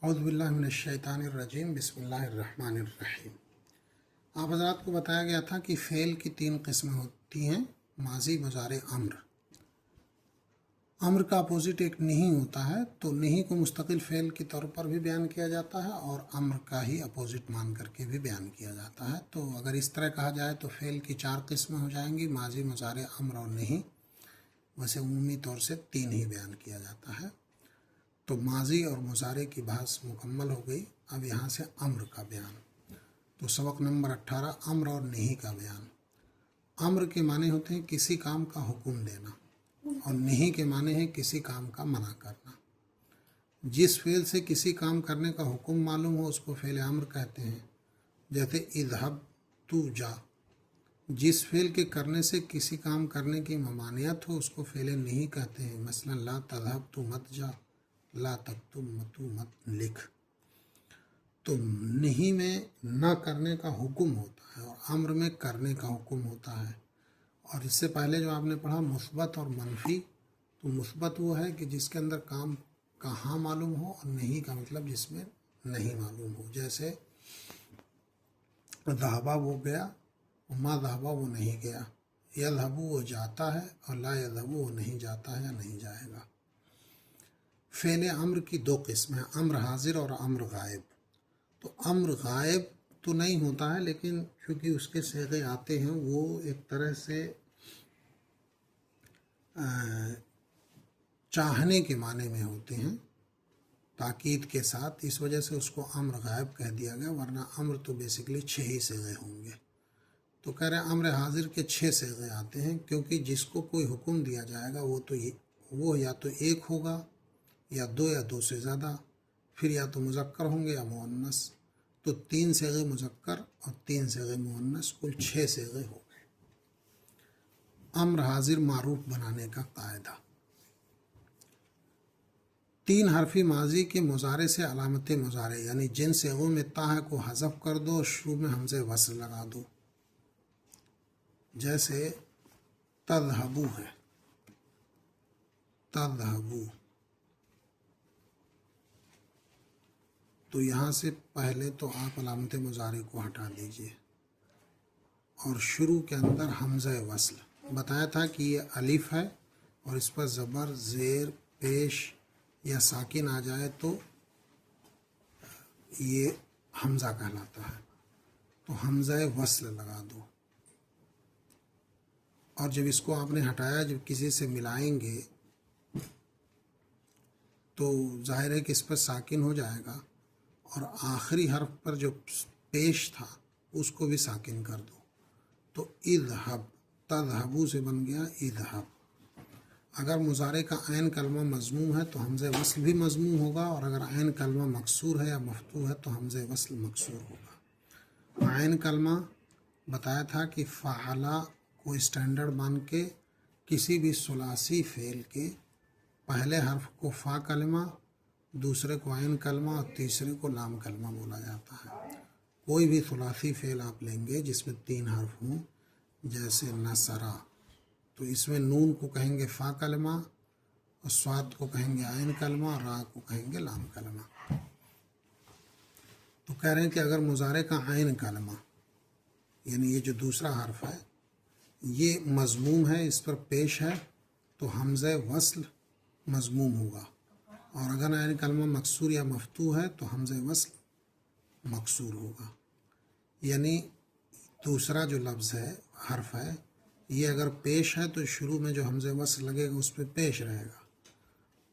औज़ुबिल्लाहि मिनश्शैतानिर्रजीम बिस्मिल्लाहिर्रहमानिर्रहीम। आप हज़रात को बताया गया था कि फ़ेल की 3 किस्में होती हैं, माजी, मुज़ारे, अम्र। अम्र का अपोजिट एक नहीं होता है, तो नहीं को मुस्तकिल फ़ेल के तौर पर भी बयान किया जाता है और अम्र का ही अपोजिट मान करके भी बयान किया जाता है। तो अगर इस तरह कहा जाए तो फ़ेल की 4 किस्में हो जाएंगी, माजी, मुज़ारे, अम्र और नहीं। वैसे उम्मी तौर से 3 ही बयान किया जाता है। तो माजी और मुज़ारे की बहस मुकम्मल हो गई। अब यहाँ से अम्र का बयान। तो सबक नंबर 18, अम्र और नहीं का बयान। अम्र के माने होते हैं किसी काम का हुक्म देना और नहीं के माने हैं किसी काम का मना करना। जिस फ़ेल से किसी काम करने का हुक्म मालूम हो उसको फ़ेल अम्र कहते हैं। जैसे इज़हब, तू जा। जिस फ़ेल के करने से किसी काम करने की ममानियत हो उसको फ़ेल नहीं कहते हैं। मसलन ला तज़हब, तू मत जा, ला तक्तुब, तू मत लिख। तो नहीं में न करने का हुक्म होता है और अम्र में करने का हुक्म होता है। और इससे पहले जो आपने पढ़ा मुस्बत और मनफी, तो मुस्बत वो है कि जिसके अंदर काम कहाँ मालूम हो और नहीं का मतलब जिसमें नहीं मालूम हो। जैसे ज़हबा वो गया, मा ज़हबा वो नहीं गया, यज़हबु वो जाता है और ला यज़हबु वो नहीं जाता है या नहीं जाएगा। फ़ेल अम्र की 2 किस्में हैं, अम्र हाजिर और अम्र गायब। तो अम्र गायब तो नहीं होता है, लेकिन क्योंकि उसके सीगे आते हैं वो एक तरह से चाहने के माने में होते हैं ताकीद के साथ, इस वजह से उसको अम्र गायब कह दिया गया। वरना अम्र तो बेसिकली 6 ही सीगे होंगे। तो कह रहे हैं अम्र हाजिर के 6 सीगे आते हैं, क्योंकि जिसको कोई हुक्म दिया जाएगा वो या तो एक होगा या 2 या 2 से ज़्यादा, फिर या तो मुज़क्कर होंगे या मुअन्नस। तो 3 सीगे मुज़क्कर और 3 सीगे मुअन्नस, कुल 6 सीगे हो गए। अम्र हाजिर मारूफ बनाने का कायदा। 3 हरफी माजी के मुजारे से अलामत मुजारे, यानी जिन सीगों में ताह को हज़फ कर दो, शुरू में हमसे वस्ल लगा दो। जैसे तज़हबू है, तज़हबू, तो यहाँ से पहले तो आप अलामत मुजारे को हटा दीजिए और शुरू के अंदर हमज़ा वस्ल। बताया था कि ये अलिफ है और इस पर ज़बर, ज़ेर, पेश या साकिन आ जाए तो ये हमज़ा कहलाता है। तो हमज़ा वस्ल लगा दो और जब इसको आपने हटाया, जब किसी से मिलाएंगे तो जाहिर है कि इस पर साकिन हो जाएगा और आखिरी हर्फ पर जो पेश था उसको भी साकिन कर दो। तो इज़हब, तज़हबू से बन गया इज़हब। अगर मुज़ारे का ऐन कलमा मज़मूम है तो हमज़े वस्ल भी मज़मूम होगा, और अगर ऐन कलमा मकसूर है या मफ़तूह है तो हमज़े वस्ल मकसूर होगा। ऐन कलमा बताया था कि फ़अला को स्टैंडर्ड मान के किसी भी सुलासी फ़ेल के पहले हर्फ को फ़ा कलमा, दूसरे को ऐन कलमा और तीसरे को लाम कलमा बोला जाता है। कोई भी सुलासी फ़ेल आप लेंगे जिसमें 3 हर्फ हों, जैसे नसरा, तो इसमें नून को कहेंगे फ़ा कलमा और स्वाद को कहेंगे ऐन कलमा और रा को कहेंगे लाम कलमा। तो कह रहे हैं कि अगर मुज़ारे का ऐन कलमा, यानी ये जो दूसरा हर्फ है ये मज़मूम है, इस पर पेश है, तो हमज़े वस्ल मज़मूम होगा, और अगर ऐन कलमा मकसूर या मफ़तूह है तो हमज़े वस्ल मकसूर होगा। यानी दूसरा जो लफ्ज़ है, हर्फ है, ये अगर पेश है तो शुरू में जो हमज़े वस्ल लगेगा उस पर पेश रहेगा,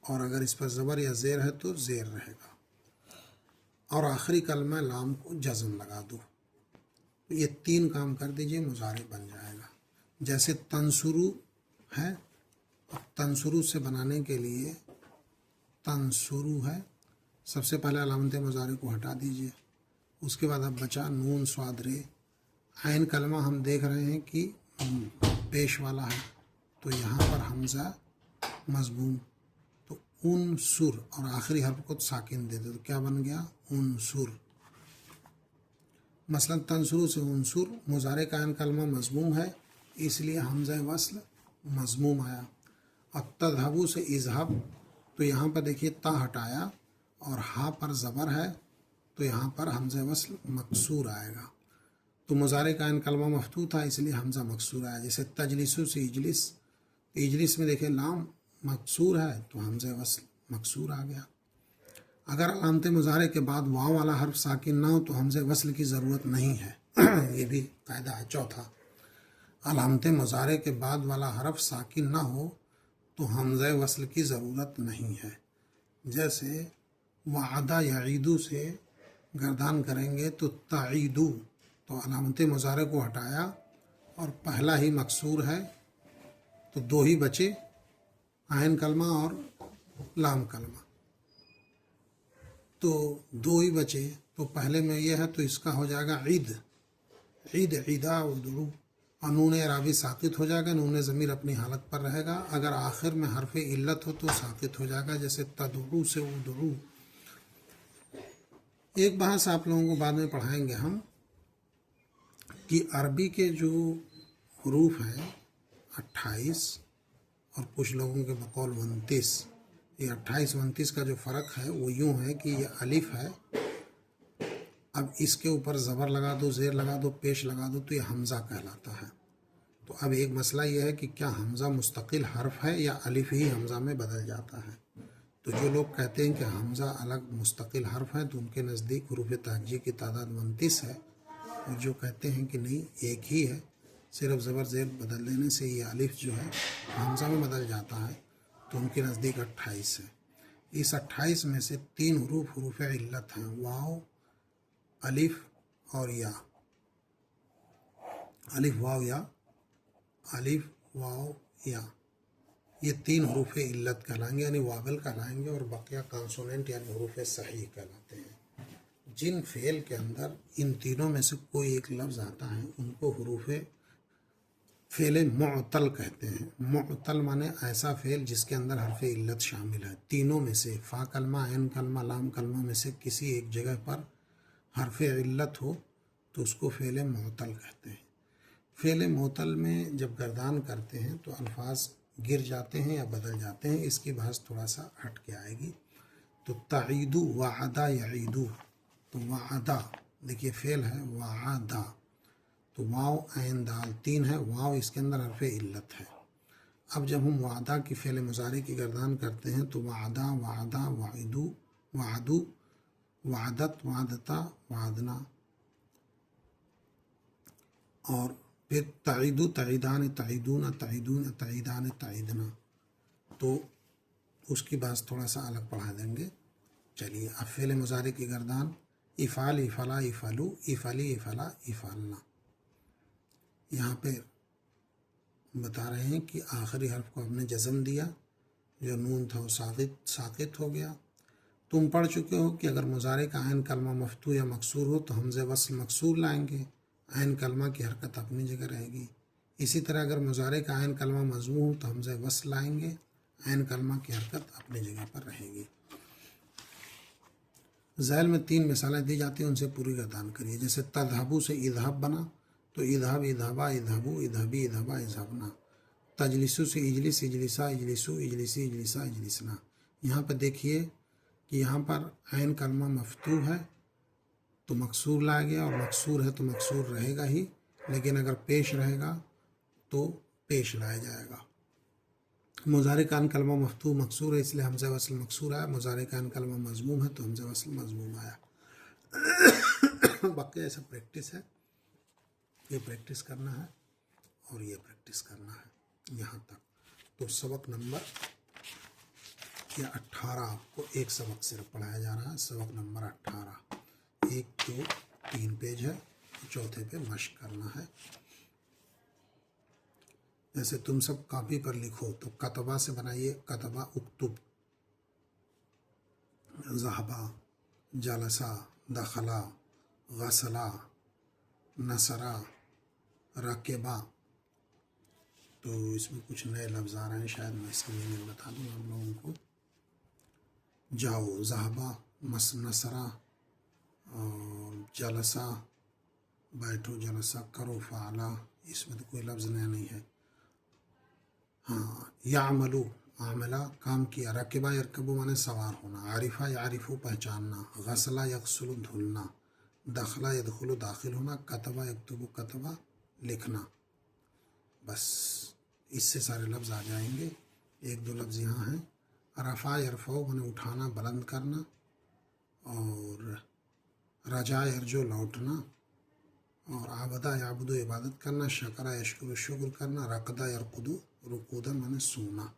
और अगर इस पर ज़बर या ज़ेर है तो ज़ेर रहेगा, और आखिरी कलमा लाम को जज़म लगा दो। तो ये 3 काम कर दीजिए, मुज़ारे बन जाएगा। जैसे तंसुरु है, और तंसुरु से बनाने के लिए तंसुरु है, सबसे पहले अलामत मुज़ारे को हटा दीजिए, उसके बाद अब बचा नून, स्वाद, रे। ऐन कलमा हम देख रहे हैं कि पेश वाला है, तो यहाँ पर हमज़ा मज़मूम, तो उन सुर, और आखिरी हर्फ को साकिन दे दो तो क्या बन गया, उन सुर। मसलन तंसुरु से उनसुर, मुज़ारे का ऐन कलमा मज़मूम है इसलिए हमज़ा वस्ल मज़मूम आया। और तज़हबू से इज़हब, तो यहाँ पर देखिए ता हटाया और हा पर ज़बर है तो यहाँ पर हमज़ा वस्ल मकसूर आएगा। तो मुज़ारे का इन कलमा मफ्तू था इसलिए हमज़ा मकसूर आया। जैसे तजलिसु से इजलिस, इजलिस में देखें लाम मकसूर है तो हमज़ा वस्ल मकसूर आ गया। अगर अलामत मुज़ारे के बाद वाव वाला हर्फ साकिन ना हो तो हमज़े वस्ल की ज़रूरत नहीं है। ये भी कायदा है। चौथा, अलामत मुज़ारे के बाद वाला हर्फ साकिन ना हो तो हमज़े वस्ल की ज़रूरत नहीं है। जैसे वादा यईदू से गर्दान करेंगे तो ताईदू, तो अलामत मुज़ारे को हटाया और पहला ही मकसूर है तो दो ही बचे, आयन कलमा और लाम कलमा, तो दो ही बचे। तो पहले में यह है तो इसका हो जाएगा ईद, ईद ईदा उदू, और नून रावी साकित हो जाएगा, नून ज़मीर अपनी हालत पर रहेगा। अगर आखिर में हरफ इल्लत हो तो साकित हो जाएगा, जैसे तदू से उदू। एक बहस आप लोगों को बाद में पढ़ाएंगे हम कि अरबी के जो हरूफ हैं 28 और कुछ लोगों के बकौल 29, ये 28-29 का जो फ़र्क है वो यूँ है कि ये अलिफ है, अब इसके ऊपर ज़बर लगा दो, ज़ेर लगा दो, पेश लगा दो तो ये हमज़ा कहलाता है। तो अब एक मसला ये है कि क्या हमज़ा मुस्तकिल हर्फ है या अलिफ ही हमज़ा में बदल जाता है। तो जो लोग कहते हैं कि हमज़ा अलग मुस्तकिल हर्फ है तो उनके नज़दीक हरूफ ताजी की तादाद 29 है, और जो कहते हैं कि नहीं एक ही है, सिर्फ ज़बर ज़ेर बदल देने से ये अलिफ जो है हमज़ा में बदल जाता है, तो उनके नज़दीक 28 है। इस 28 में से 3 हरूफ इल्लत हैं, वाव, अलिफ और या। अलिफ वाव या, अलिफ वाव या, ये 3 हरूफ इल्लत कहलाएंगे यानी वावल कहलाएंगे, और बाकिया कॉन्सोनेंट यानी हरूफ सही कहलाते हैं। जिन फ़ेल के अंदर इन तीनों में से कोई एक लफ्ज़ आता है उनको हरूफ फ़ेल मुअतल कहते हैं। मुअतल माने ऐसा फ़ेल जिसके अंदर हरफ इल्लत शामिल है। तीनों में से फ़ा कलमा, ऐन कलमा, लाम कलमा में से किसी एक जगह पर हरफ इल्लत हो तो उसको फ़ेल मुअतल कहते हैं। फ़ेल मुअतल में जब गर्दान करते हैं तो अल्फाज गिर जाते हैं या बदल जाते हैं, इसकी बहस थोड़ा सा हट के आएगी। तो ताईदू वादा यईदू, तो वादा देखिए फ़ेल है वादा, तो वाव ऐन दाल 3 है, वाव इसके अंदर हरफ इल्लत है। अब जब हम वादा की फ़ेल मुज़ारी की गर्दान करते हैं तो वादा वादा वाइदू वादू वादत वादता वादना, और फिर ताईदू ताईदान ताईदून ताईदून ताईदान ताईदना, तो उसकी बात थोड़ा सा अलग पढ़ा देंगे। चलिए अब फ़ेल मुज़ारी की गर्दान, इफ़ाल इफ़ला इफ़लू इफ़ली इफ़ला इफ़ालना। यहाँ पे बता रहे हैं कि आखिरी हर्फ को हमने जज़म दिया, जो नून था वो साकित हो गया। तुम पढ़ चुके हो कि अगर मुज़ारे का ऐन कलमा मफ्तू या मकसूर हो तो हमज़े वस्ल मकसूर लाएंगे, ऐन कलमा की हरकत अपनी जगह रहेगी। इसी तरह अगर मुज़ारे का ऐन कलमा मज़मूम हो तो हमज़े वस्ल लाएंगे, ऐन कलमा की हरकत अपनी जगह पर रहेगी। ज़ैल में 3 मिसालें दी जाती हैं, उनसे पूरी गर्दान करिए। जैसे तज़हबू से इज़हब बना तो इज़हब इज़हबा इज़हबू इज़हबी इज़हबा इज़हबना। तजलिसु से इजलिस इजलिसा इजलिसु इजलिसी इजलिसा इजलिसना। यहाँ पर देखिए कि यहाँ पर ऐन कलमा मफ्तू है तो मकसूर लाया गया, और मकसूर है तो मकसूर रहेगा ही, लेकिन अगर पेश रहेगा तो पेश लाया जाएगा। मुज़ारे का ऐन कलमा मफ्तू मकसूर है इसलिए हमज़ा वस्ल मकसूर आया, मुज़ारे का ऐन कलमा मज़मूम है तो हमज़ा वस्ल मज़मूम आया। बाकी ऐसा प्रैक्टिस है, ये प्रैक्टिस करना है और ये प्रैक्टिस करना है यहाँ तक। तो सबक नंबर या 18 आपको एक सबक सिर्फ पढ़ाया जा रहा है, सबक नंबर 18, 1 2 3 पेज है, चौथे पे मश्क करना है। जैसे तुम सब कॉपी पर लिखो तो कतबा से बनाइए, कतबा उक्तुब, ज़हबा जलसा दखला गसला नसरा रकेबा। तो इसमें कुछ नए लफ्ज़ आ रहे हैं, शायद मैं इसकी मीनिंग बता दूँ आप लोगों को। जाओ, ज़हबा मस नसरा, और जलसा बैठो, जलसा करो, फ़ाला, इसमें तो कोई लफ्ज़ नया नहीं है। हाँ, यामलू आमिला काम किया, रकिबा यरकबु माने सवार होना, आरिफा यारिफु पहचानना, गसला यगसुलु धुलना, दखला यदखुलु दाखिल होना, कतबा यक्तुबु कतबा लिखना। बस इससे सारे लफ्ज़ आ जाएंगे। एक दो लफ्ज़ यहाँ हैं। रफ़ा यरफ़ो माने उठाना बुलंद करना, और रजा यरजो लौटना, और आबदा याबुदु इबादत करना, शकरा यशकुरु शुक्र करना, रकदा यरकुदु रुकूदन माने सोना।